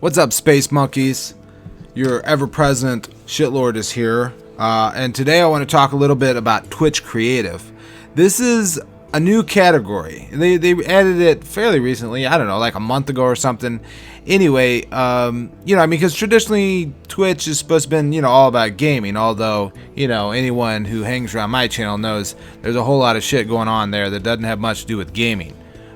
What's up, space monkeys? Your ever-present shitlord is here, and today I want to talk a little bit about Twitch Creative. This is a new category. They added it fairly recently. I don't know, like a month ago or something. Anyway, because traditionally Twitch is supposed to be, all about gaming. Although, anyone who hangs around my channel knows there's a whole lot of shit going on there that doesn't have much to do with gaming.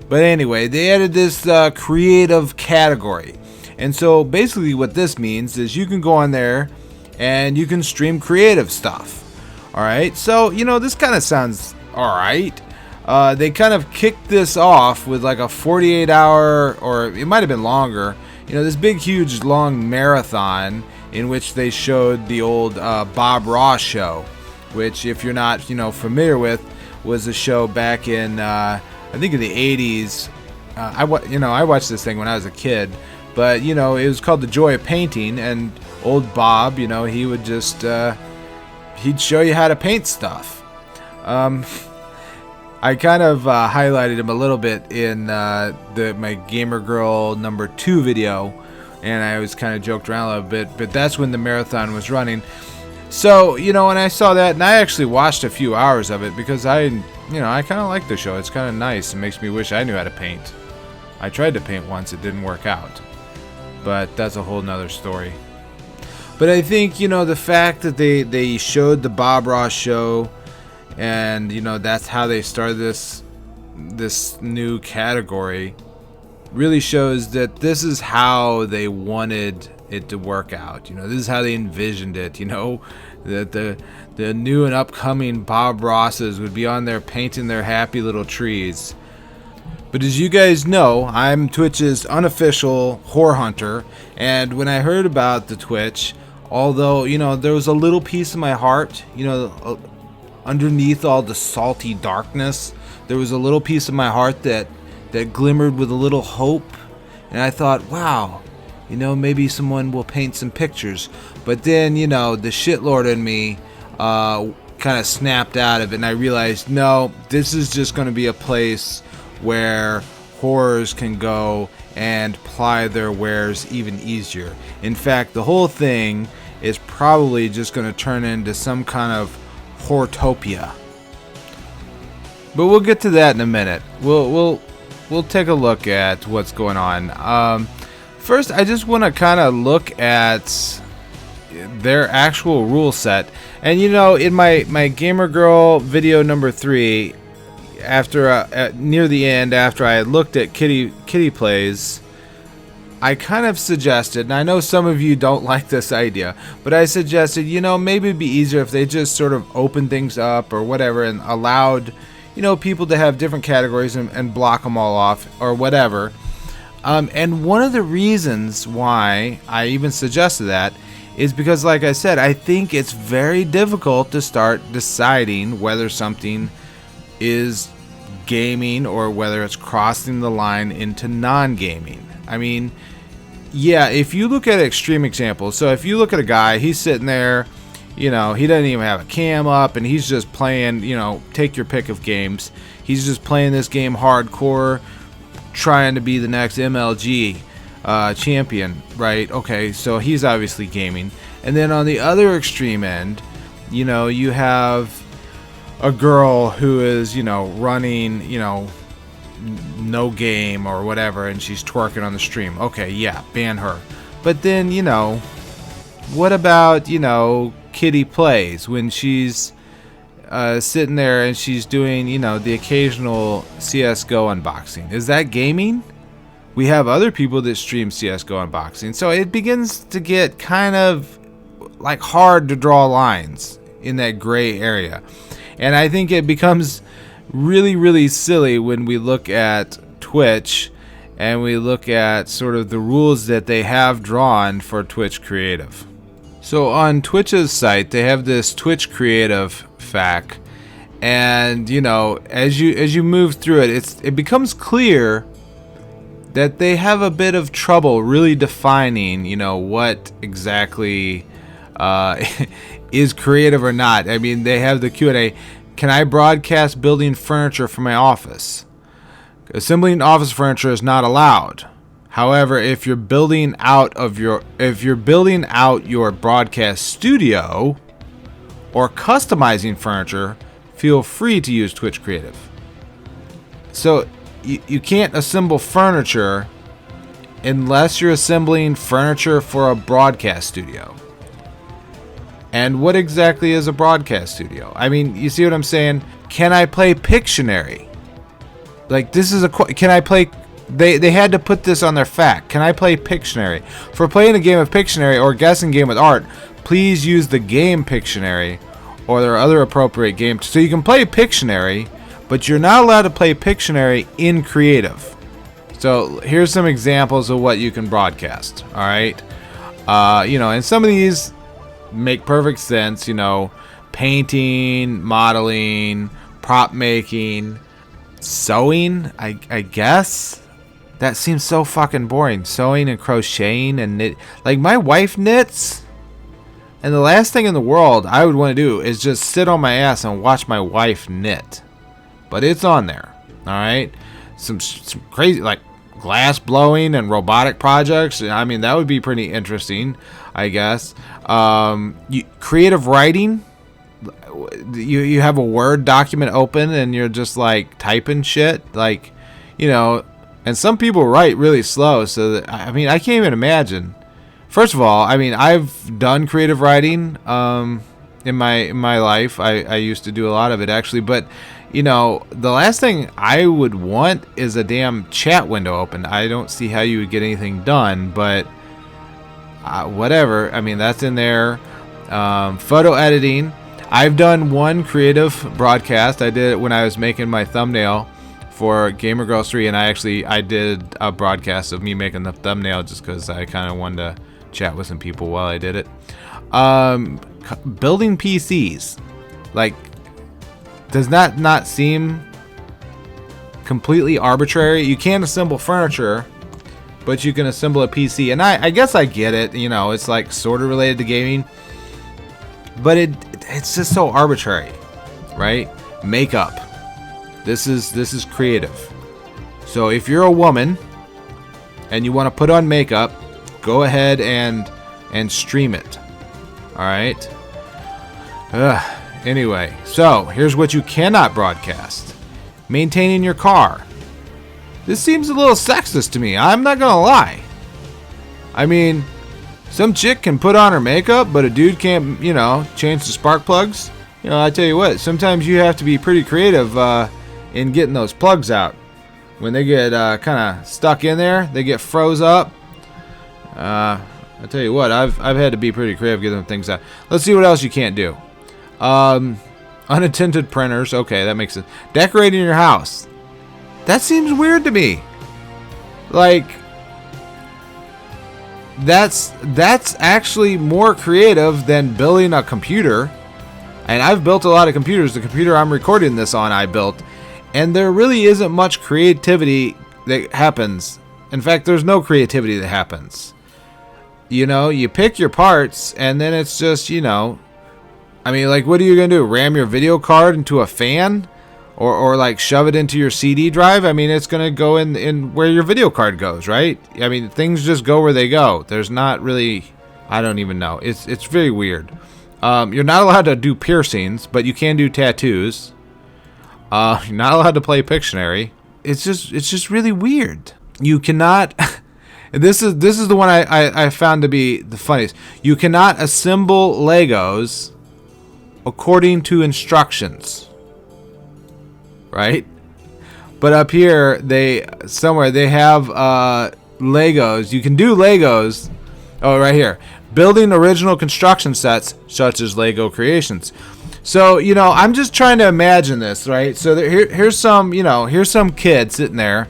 But anyway, they added this creative category. And so basically what this means is you can go on there and you can stream creative stuff. Alright, so this kind of sounds alright. They kind of kicked this off with like a 48-hour, or it might have been longer, this big huge long marathon in which they showed the old Bob Ross show, which, if you're not familiar with, was a show back in I think in the 80s. I watched this thing when I was a kid. But, it was called The Joy of Painting, and old Bob, he would just, he'd show you how to paint stuff. I kind of highlighted him a little bit in my Gamer Girl number 2 video, and I was kind of joked around a little bit, but that's when the marathon was running. So, when I saw that, and I actually watched a few hours of it, because I kind of like the show. It's kind of nice. It makes me wish I knew how to paint. I tried to paint once. It didn't work out. But that's a whole nother story. But I think, the fact that they showed the Bob Ross show, and, that's how they started this new category, really shows that this is how they wanted it to work out. This is how they envisioned it, that the new and upcoming Bob Rosses would be on there painting their happy little trees. But as you guys know, I'm Twitch's unofficial whore hunter, and when I heard about the Twitch, although, there was a little piece of my heart, underneath all the salty darkness, there was a little piece of my heart that glimmered with a little hope, and I thought, wow, maybe someone will paint some pictures. But then, the shitlord in me kind of snapped out of it, and I realized, no, this is just going to be a place where whores can go and ply their wares even easier. In fact, the whole thing is probably just going to turn into some kind of Whortopia. But we'll get to that in a minute. We'll take a look at what's going on. First, I just want to kind of look at their actual rule set. And in my Gamer Girl video number 3, after near the end, after I had looked at kitty plays, I kind of suggested, and I know some of you don't like this idea, but I suggested, maybe it'd be easier if they just sort of opened things up or whatever and allowed, people to have different categories and block them all off or whatever. And one of the reasons why I even suggested that is because, like I said, I think it's very difficult to start deciding whether something is gaming or whether it's crossing the line into non-gaming. I mean, yeah, if you look at extreme examples, so if you look at a guy, he's sitting there, he doesn't even have a cam up, and he's just playing, take your pick of games. He's just playing this game hardcore, trying to be the next MLG champion, right? Okay, so he's obviously gaming. And then on the other extreme end, you have a girl who is, running, no game or whatever, and she's twerking on the stream. Okay, yeah, ban her. But then, what about, Kitty Plays, when she's sitting there and she's doing, the occasional CSGO unboxing? Is that gaming? We have other people that stream CSGO unboxing, so it begins to get kind of like hard to draw lines in that gray area. And I think it becomes really, really silly when we look at Twitch and we look at sort of the rules that they have drawn for Twitch Creative. So on Twitch's site, they have this Twitch Creative FAQ, and as you move through it, it becomes clear that they have a bit of trouble really defining, what exactly is creative or not. I mean, they have the Q&A. Can I broadcast building furniture from my office? Assembling office furniture is not allowed. However, if you're building out your broadcast studio or customizing furniture, feel free to use Twitch Creative. So you can't assemble furniture unless you're assembling furniture for a broadcast studio. And what exactly is a broadcast studio? I mean, you see what I'm saying? Can I play Pictionary? Like, this is can I play... They had to put this on their fact. Can I play Pictionary? For playing a game of Pictionary or guessing game with art, please use the game Pictionary or there are other appropriate games. So you can play Pictionary, but you're not allowed to play Pictionary in creative. So here's some examples of what you can broadcast. All right. And some of these make perfect sense. Painting, modeling, prop making, sewing, I guess. That seems so fucking boring. Sewing and crocheting and knit. Like, my wife knits, and the last thing in the world I would want to do is just sit on my ass and watch my wife knit. But it's on there. All right. Some crazy, like, glass blowing and robotic projects. I mean, that would be pretty interesting, I guess. Creative writing. You have a Word document open and you're just like typing shit, like, and some people write really slow. So that, I mean, I can't even imagine. First of all, I mean, I've done creative writing in my life. I used to do a lot of it, actually. But the last thing I would want is a damn chat window open. I don't see how you would get anything done, but whatever. I mean, that's in there. Photo editing. I've done one creative broadcast. I did it when I was making my thumbnail for Gamer Girls 3, and I did a broadcast of me making the thumbnail just because I kind of wanted to chat with some people while I did it. Building PCs, like, does that not seem completely arbitrary? You can't assemble furniture, but you can assemble a PC, and I guess I get it. It's like sort of related to gaming, but it's just so arbitrary, right? Makeup. This is creative. So if you're a woman and you want to put on makeup, go ahead and stream it. All right. Anyway, so here's what you cannot broadcast. Maintaining your car. This seems a little sexist to me. I'm not gonna lie. I mean, some chick can put on her makeup, but a dude can't, change the spark plugs. I tell you what, sometimes you have to be pretty creative in getting those plugs out. When they get kind of stuck in there, they get froze up. I tell you what, I've had to be pretty creative getting things out. Let's see what else you can't do. Unattended printers. Okay, that makes sense. Decorating your house. That seems weird to me. Like, that's actually more creative than building a computer. And I've built a lot of computers. The computer I'm recording this on, I built. And there really isn't much creativity that happens. In fact, there's no creativity that happens. You pick your parts, and then it's just, I mean, like, what are you going to do? Ram your video card into a fan? Or like shove it into your CD drive? I mean, it's going to go in where your video card goes, right? I mean, things just go where they go. There's not really, I don't even know. It's very weird. You're not allowed to do piercings, but you can do tattoos. You're not allowed to play Pictionary. It's just really weird. You cannot... This is the one I found to be the funniest. You cannot assemble Legos according to instructions. Right? But up here, they have Legos. You can do Legos. Oh, right here. Building original construction sets, such as Lego creations. So, I'm just trying to imagine this, right? So here's some kid sitting there,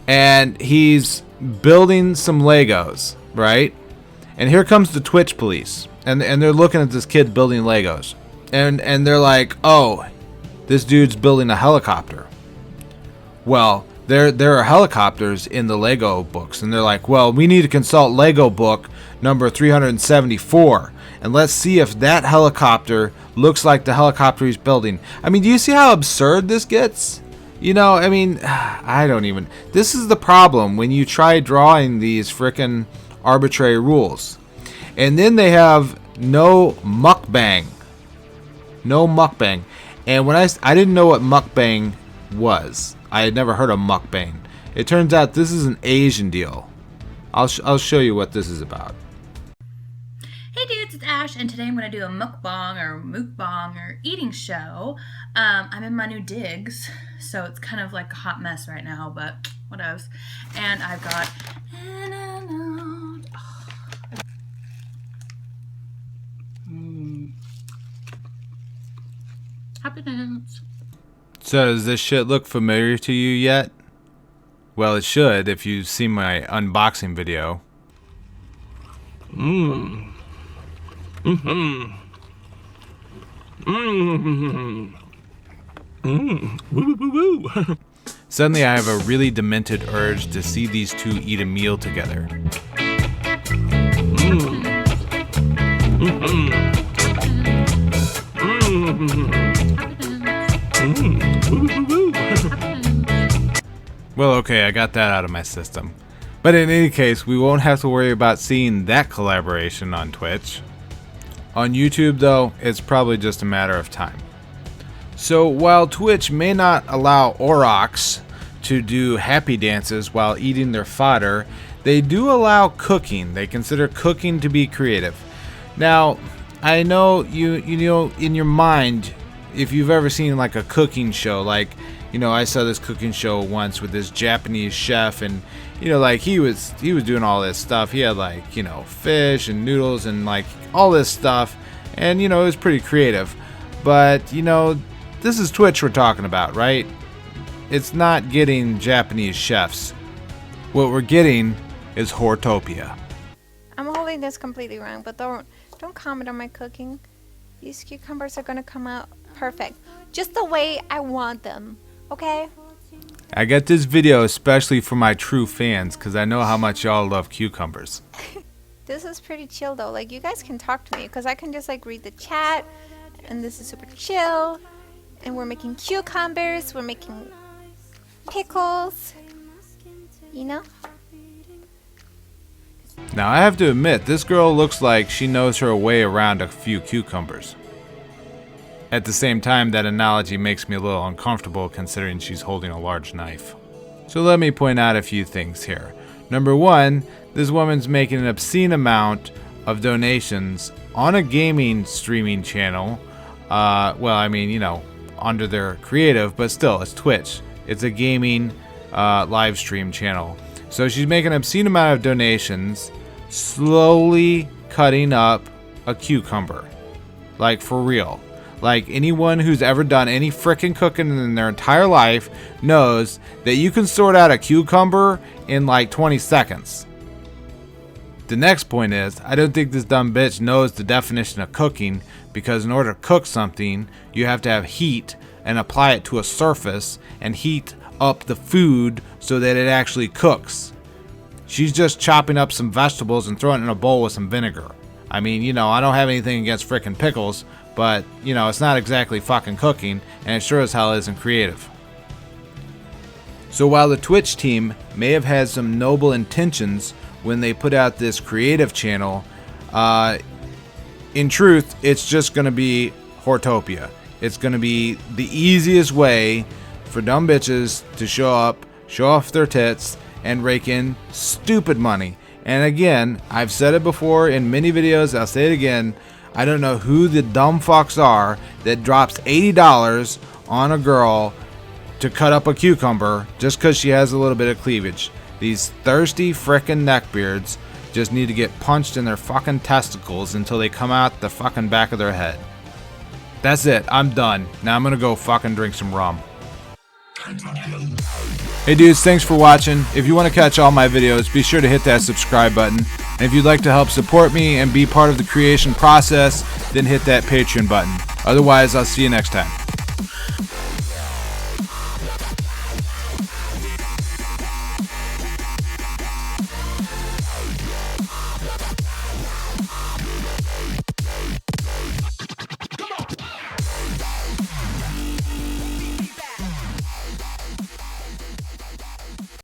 and he's building some Legos, right? And here comes the Twitch police, and they're looking at this kid building Legos, and they're like, oh, this dude's building a helicopter. Well, there are helicopters in the Lego books, and they're like, well, we need to consult Lego book number 374, and let's see if that helicopter looks like the helicopter he's building. I mean, do you see how absurd this gets? You know, I mean, I don't even... This is the problem when you try drawing these frickin' arbitrary rules. And then they have no mukbang. No mukbang. And when I didn't know what mukbang was. I had never heard of mukbang. It turns out this is an Asian deal. I'll show you what this is about. Hey dudes, it's Ash, and today I'm going to do a mukbang or eating show. I'm in my new digs, so it's kind of like a hot mess right now, but what else? And I've got... Happy dance. So does this shit look familiar to you yet? Well, it should if you've seen my unboxing video. Suddenly I have a really demented urge to see these two eat a meal together. Well, okay, I got that out of my system. But in any case, we won't have to worry about seeing that collaboration on Twitch. On YouTube, though, it's probably just a matter of time. So while Twitch may not allow aurochs to do happy dances while eating their fodder, they do allow cooking. They consider cooking to be creative. Now, I know you know in your mind, if you've ever seen like a cooking show, like, you know, I saw this cooking show once with this Japanese chef, and you know, like he was doing all this stuff. He had like, you know, fish and noodles and like all this stuff, and you know, it was pretty creative. But you know, this is Twitch we're talking about, right? It's not getting Japanese chefs. What we're getting is Whortopia. I'm holding this completely wrong, but don't comment on my cooking. These cucumbers are gonna come out perfect, just the way I want them. Okay? I got this video especially for my true fans, because I know how much y'all love cucumbers. This is pretty chill though. Like, you guys can talk to me, because I can just like read the chat, and this is super chill. And we're making cucumbers, we're making pickles, you know? Now I have to admit, this girl looks like she knows her way around a few cucumbers. At the same time, that analogy makes me a little uncomfortable considering she's holding a large knife. So let me point out a few things here. Number one, this woman's making an obscene amount of donations on a gaming streaming channel. Well, I mean, you know, under their creative, but still, it's Twitch. It's a gaming live stream channel. So she's making an obscene amount of donations, slowly cutting up a cucumber. Like, for real. Like, anyone who's ever done any frickin' cooking in their entire life knows that you can sort out a cucumber in like 20 seconds. The next point is, I don't think this dumb bitch knows the definition of cooking, because in order to cook something, you have to have heat and apply it to a surface and heat up the food so that it actually cooks. She's just chopping up some vegetables and throwing it in a bowl with some vinegar. I mean, you know, I don't have anything against frickin' pickles, but, you know, it's not exactly fucking cooking, and it sure as hell isn't creative. So while the Twitch team may have had some noble intentions when they put out this creative channel, in truth, it's just going to be Whortopia. It's going to be the easiest way for dumb bitches to show up, show off their tits, and rake in stupid money. And again, I've said it before in many videos, I'll say it again, I don't know who the dumb fucks are that drops $80 on a girl to cut up a cucumber just because she has a little bit of cleavage. These thirsty frickin' neckbeards just need to get punched in their fucking testicles until they come out the fucking back of their head. That's it. I'm done. Now I'm gonna go fucking drink some rum. Hey dudes, thanks for watching. If you want to catch all my videos, be sure to hit that subscribe button. And if you'd like to help support me and be part of the creation process, then hit that Patreon button. Otherwise, I'll see you next time.